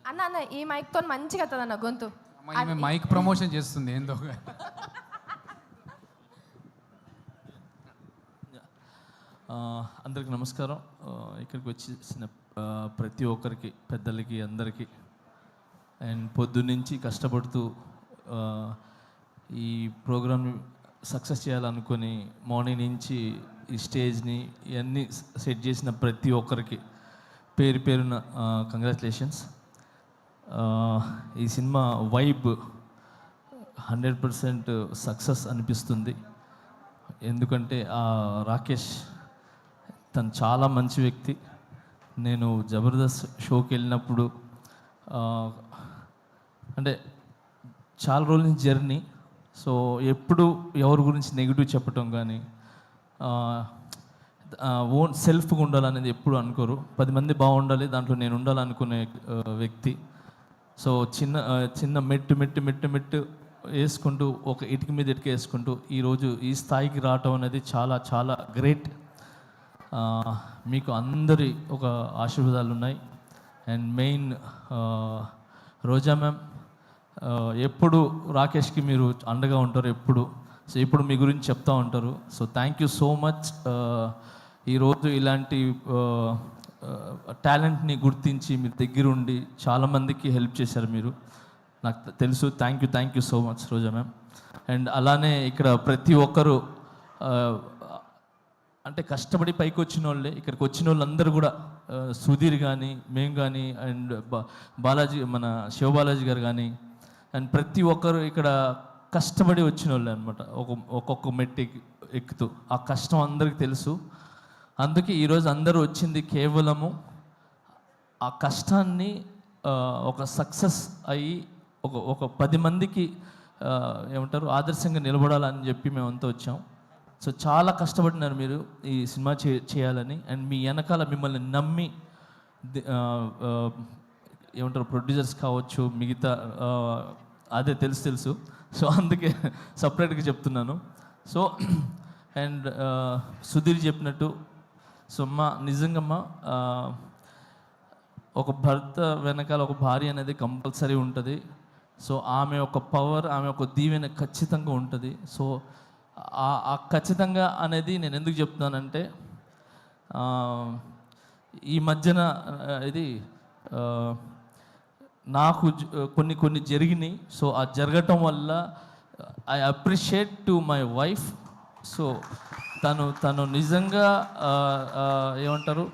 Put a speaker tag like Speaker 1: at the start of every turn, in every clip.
Speaker 1: అన్న అన్న ఈ మైక్తో మంచిగా వస్తుంది అన్న గొంతు.
Speaker 2: మైక్ ప్రమోషన్ చేస్తుంది ఏందో.
Speaker 3: అందరికి నమస్కారం. ఇక్కడికి వచ్చేసిన ప్రతి ఒక్కరికి, పెద్దలకి, అందరికీ, అండ్ పొద్దున్నుంచి కష్టపడుతూ ఈ ప్రోగ్రామ్ సక్సెస్ చేయాలనుకొని మార్నింగ్ నుంచి ఈ స్టేజ్ని ఇవన్నీ సెట్ చేసిన ప్రతి ఒక్కరికి పేరు పేరున కంగ్రాచులేషన్స్. ఈ సినిమా వైబ్ 100% సక్సెస్ అనిపిస్తుంది. ఎందుకంటే రాకేష్ తను చాలా మంచి వ్యక్తి. నేను జబర్దస్త్ షోకి వెళ్ళినప్పుడు అంటే చాలా రోజుల నుంచి జర్నీ. సో ఎప్పుడు ఎవరి గురించి నెగిటివ్ చెప్పటం కానీ ఓన్ సెల్ఫ్గా ఉండాలనేది ఎప్పుడు అనుకోరు. 10 మంది బాగుండాలి, దాంట్లో నేను ఉండాలనుకునే వ్యక్తి. సో చిన్న మెట్టు వేసుకుంటూ, ఒక ఇటుక మీద ఇటుక వేసుకుంటూ ఈరోజు ఈ స్థాయికి రావటం అనేది చాలా చాలా గ్రేట్. మీకు అందరి ఒక ఆశీర్వాదాలు ఉన్నాయి. అండ్ మెయిన్ రోజా మ్యామ్, ఎప్పుడు రాకేష్కి మీరు అండగా ఉంటారు ఎప్పుడు. సో ఇప్పుడు మీ గురించి చెప్తూ ఉంటారు. So thank you so much. ఈరోజు ఇలాంటి టాలెంట్ని గుర్తించి మీరు దగ్గరుండి చాలామందికి హెల్ప్ చేశారు మీరు, నాకు తెలుసు. Thank you so much Roja ma'am. And అలానే ఇక్కడ ప్రతి ఒక్కరు అంటే కష్టపడి పైకి వచ్చిన వాళ్ళే. ఇక్కడికి వచ్చిన వాళ్ళందరూ కూడా సుధీర్ కానీ, మేము కానీ, అండ్ బాలాజీ, మన శివబాలాజీ గారు కానీ, అండ్ ప్రతి ఒక్కరు ఇక్కడ కష్టపడి వచ్చిన వాళ్ళే అనమాట. ఒక్కొక్క మెట్టు ఎక్కుతూ ఆ కష్టం అందరికీ తెలుసు. అందుకే ఈరోజు అందరూ వచ్చింది కేవలము ఆ కష్టాన్ని ఒక సక్సెస్ అయ్యి ఒక 10 మందికి ఏమంటారు ఆదర్శంగా నిలబడాలని చెప్పి మేమంతా వచ్చాం. సో చాలా కష్టపడినారు మీరు ఈ సినిమా చేయాలని. అండ్ మీ వెనకాల మిమ్మల్ని నమ్మి ఏమంటారు ప్రొడ్యూసర్స్ కావచ్చు, మిగతా అదే తెలుసు. సో అందుకే సపరేట్గా చెప్తున్నాను. సో అండ్ సుధీర్ చెప్పినట్టు, సో నిజంగా ఒక భర్త వెనకాల ఒక భార్య అనేది కంపల్సరీ ఉంటుంది. సో ఆమె ఒక పవర్, ఆమె ఒక దీవెన ఖచ్చితంగా ఉంటుంది. సో ఆ ఖచ్చితంగా అనేది నేను ఎందుకు చెప్తున్నానంటే, ఈ మధ్యన ఇది నాకు కొన్ని జరిగినాయి. సో ఆ జరగటం వల్ల I appreciate to my wife. So తను నిజంగా ఏమంటారు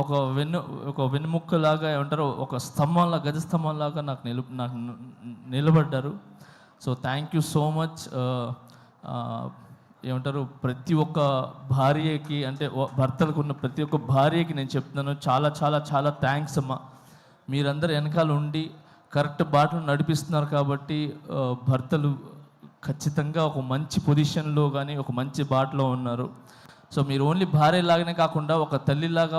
Speaker 3: ఒక వెన్నుముక్కలాగా, ఏమంటారు ఒక స్తంభంలా, గజ స్తంభంలాగా నాకు నిలబడ్డారు. So thank you so much. ఏమంటారు ప్రతి ఒక్క భార్యకి, అంటే భర్తలకు ఉన్న ప్రతి ఒక్క భార్యకి నేను చెప్తున్నాను, చాలా చాలా చాలా థ్యాంక్స్ అమ్మా. మీరందరూ వెనకాల ఉండి కరెక్ట్ బాటలు నడిపిస్తున్నారు కాబట్టి భర్తలు ఖచ్చితంగా ఒక మంచి పొజిషన్లో కానీ ఒక మంచి బాటలో ఉన్నారు. సో మీరు ఓన్లీ భార్యలాగానే కాకుండా ఒక తల్లిలాగా,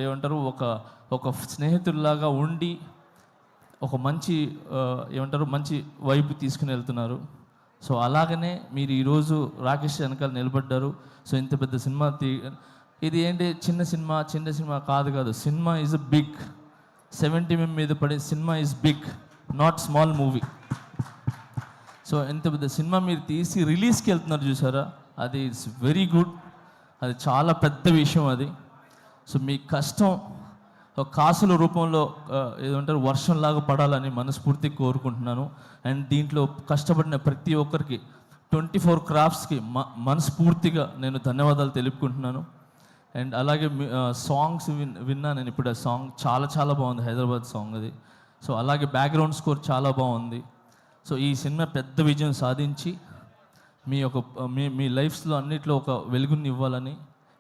Speaker 3: ఏమంటారు ఒక స్నేహితుల్లాగా ఉండి ఒక మంచి ఏమంటారు మంచి వైపు తీసుకుని వెళ్తున్నారు. సో అలాగనే మీరు ఈరోజు రాకేష్ వెనకాల నిలబడ్డారు. సో ఇంత పెద్ద సినిమా ఇది ఏంటి చిన్న సినిమా కాదు. Cinema is a big. 70 mm మీద పడే cinema is big, not small movie. So ఇంత పెద్ద సినిమా మీరు తీసి రిలీజ్కి వెళ్తున్నారు చూసారా, అది ఇట్స్ వెరీ గుడ్. అది చాలా పెద్ద విషయం అది. సో మీ కష్టం ఒక కాసుల రూపంలో ఏదంటారు వర్షంలాగా పడాలని మనస్ఫూర్తిగా కోరుకుంటున్నాను. అండ్ దీంట్లో కష్టపడిన ప్రతి ఒక్కరికి 24 క్రాఫ్ట్స్కి మనస్ఫూర్తిగా నేను ధన్యవాదాలు తెలుపుకుంటున్నాను. అండ్ అలాగే సాంగ్స్ విన్నా నేను ఇప్పుడు. ఆ సాంగ్ చాలా చాలా బాగుంది, హైదరాబాద్ సాంగ్ అది. సో అలాగే బ్యాక్గ్రౌండ్ స్కోర్ చాలా బాగుంది. సో ఈ సినిమా పెద్ద విజయం సాధించి మీ లైఫ్స్లో అన్నిట్లో ఒక వెలుగుని ఇవ్వాలని,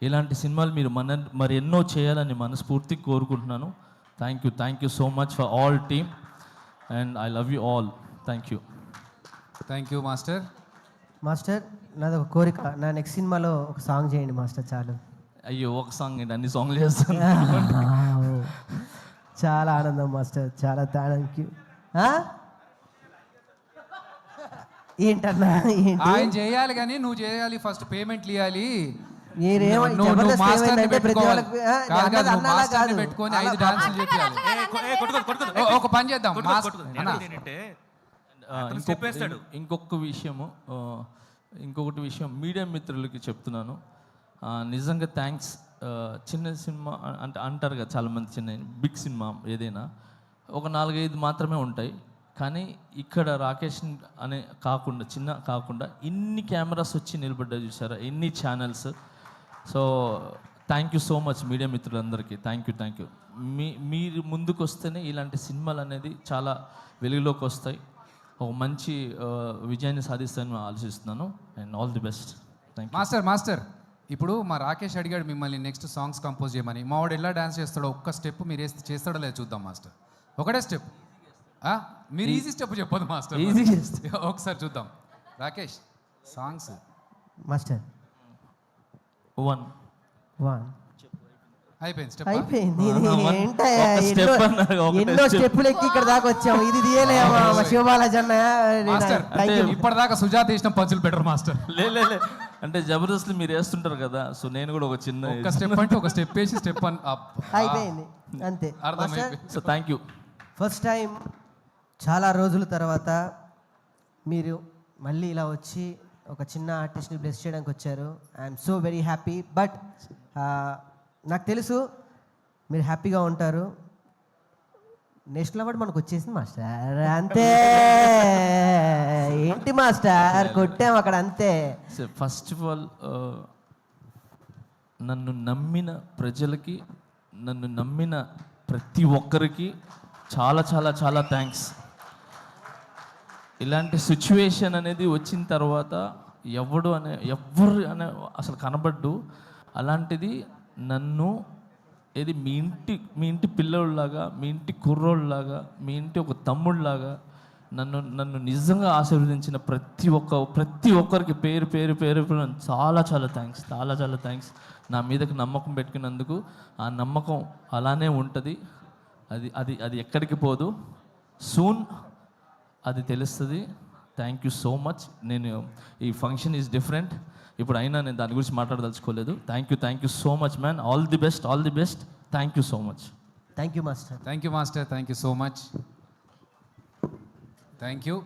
Speaker 3: ఇలాంటి సినిమాలు మీరు మరి ఎన్నో చేయాలని మనస్ఫూర్తిగా కోరుకుంటున్నాను. Thank you so much for all team and I love you all. Thank you
Speaker 4: master. నాది ఒక కోరిక, నా నెక్స్ట్ సినిమాలో ఒక సాంగ్ చేయండి మాస్టర్. చాలు.
Speaker 3: అయ్యో ఒక సాంగ్ ఏంటి, అన్ని సాంగ్లు చేస్తాను.
Speaker 4: చాలా ఆనందం మాస్టర్, చాలా థ్యాంక్ యూ. ఏంటన్నా
Speaker 2: ఆయన చేయాలి కానీ నువ్వు చేయాలి, ఫస్ట్ పేమెంట్లు ఇవ్వాలి.
Speaker 4: మీరేమో
Speaker 2: నువ్వు
Speaker 4: జబర్దస్త్
Speaker 2: మాస్టర్ని
Speaker 4: ఏమైందంటే ప్రతి
Speaker 2: పెట్టుకోవాలి.
Speaker 4: వాళ్ళకి
Speaker 2: కాదు, కాదు, నువ్వు
Speaker 4: అన్నలా
Speaker 2: మాస్టర్ని
Speaker 4: కాదు.
Speaker 2: పెట్టుకొని 5 డాన్సులు చేయాలి. ఒక పని చేద్దాం అన్న,
Speaker 3: ఇంకొకటి విషయం మీడియా మిత్రులకి చెప్తున్నాను. నిజంగా థ్యాంక్స్. చిన్న సినిమా అంటే అంటారు కదా చాలామంది, చిన్న బిగ్ సినిమా ఏదైనా ఒక 4-5 మాత్రమే ఉంటాయి. కానీ ఇక్కడ రాకేష్ అనే కాకుండా చిన్న కాకుండా ఇన్ని కెమెరాస్ వచ్చి నిలబడ్డా చూసారా, ఎన్ని channels. So thank you so much media మిత్రులందరికీ. Thank you. మీరు ముందుకు వస్తేనే ఇలాంటి సినిమాలు అనేది చాలా వెలుగులోకి వస్తాయి, ఒక మంచి విజయాన్ని సాధిస్తానని ఆలోచిస్తున్నాను. And all the best. Thank you.
Speaker 2: Master ఇప్పుడు మా రాకేష్ అడిగాడు మిమ్మల్ని నెక్స్ట్ సాంగ్స్ కంపోజ్ చేయమని. మా వాడు ఎలా డాన్స్ చేస్తాడో ఒక్క స్టెప్ మీరు వేస్తే చేస్తాడో లేదు చూద్దాం మాస్టర్. ఒకటే స్టెప్, మీరు ఈజీ స్టెప్ చెప్పదు మాస్టర్,
Speaker 3: ఈజీ
Speaker 2: ఒకసారి చూద్దాం. రాకేష్ సాంగ్స్
Speaker 4: మాస్టర్
Speaker 3: 1
Speaker 2: అయిపోయింది స్టెప్.
Speaker 4: అయిపోయింది.
Speaker 3: ఒక step అన్నారు, ఒకటే
Speaker 4: ఎన్నో
Speaker 3: step.
Speaker 4: స్టెప్పులు ఎక్కి ఇక్కడ దాకా వచ్చాము. ఇది తీయలేమా శివబాలాజీ
Speaker 2: మాస్టర్
Speaker 4: అన్న?
Speaker 2: ఇప్పటిదాకా సుజాత ఇష్టం పంచులు పెట్టరు మాస్టర్.
Speaker 3: లే అంటే జబర్దస్త్ మీరు వేస్తుంటారు కదా, సో నేను కూడా ఒక చిన్న
Speaker 2: ఒక స్టెప్ అంటే ఒక స్టెప్ వేసి స్టెప్
Speaker 4: అయిపోయింది అంతే.
Speaker 2: అర్థమైపోయింది.
Speaker 3: So thank you.
Speaker 4: First time చాలా రోజుల తర్వాత మీరు మళ్ళీ ఇలా వచ్చి ఒక చిన్న ఆర్టిస్ట్ని బ్లెస్ చేయడానికి వచ్చారు. I'm so very happy. But నాకు తెలుసు మీరు హ్యాపీగా ఉంటారు. నేషనల్ అవార్డు మనకు వచ్చేసింది మాస్టర్, అంతే. ఏంటి మాస్టర్ కొట్టాం అక్కడ, అంతే.
Speaker 3: ఫస్ట్ ఆఫ్ ఆల్ నన్ను నమ్మిన ప్రజలకి, నన్ను నమ్మిన ప్రతి ఒక్కరికి చాలా చాలా చాలా థ్యాంక్స్. ఇలాంటి సిచ్యువేషన్ అనేది వచ్చిన తర్వాత ఎవరు అనే అసలు కనబడ్డు. అలాంటిది నన్ను ఏది మీ ఇంటి పిల్లోళ్ళలాగా, మీ ఇంటి కుర్రోళ్ళలాగా, మీ ఇంటి ఒక తమ్ముళ్ళలాగా నన్ను నిజంగా ఆశీర్వదించిన ప్రతి ఒక్కరికి పేరు చాలా చాలా థ్యాంక్స్. నా మీదకి నమ్మకం పెట్టుకున్నందుకు. ఆ నమ్మకం అలానే ఉంటుంది, అది ఎక్కడికి పోదు. సూన్ అది తెలుస్తుంది. Thank you so much. నేను ఈ ఫంక్షన్ ఈజ్ డిఫరెంట్ ఇప్పుడు, అయినా నేను దాని గురించి మాట్లాడదలుచుకోలేదు. Thank you so much man. All the best. Thank you so much.
Speaker 4: Thank you master.
Speaker 2: Thank you so much. Thank you.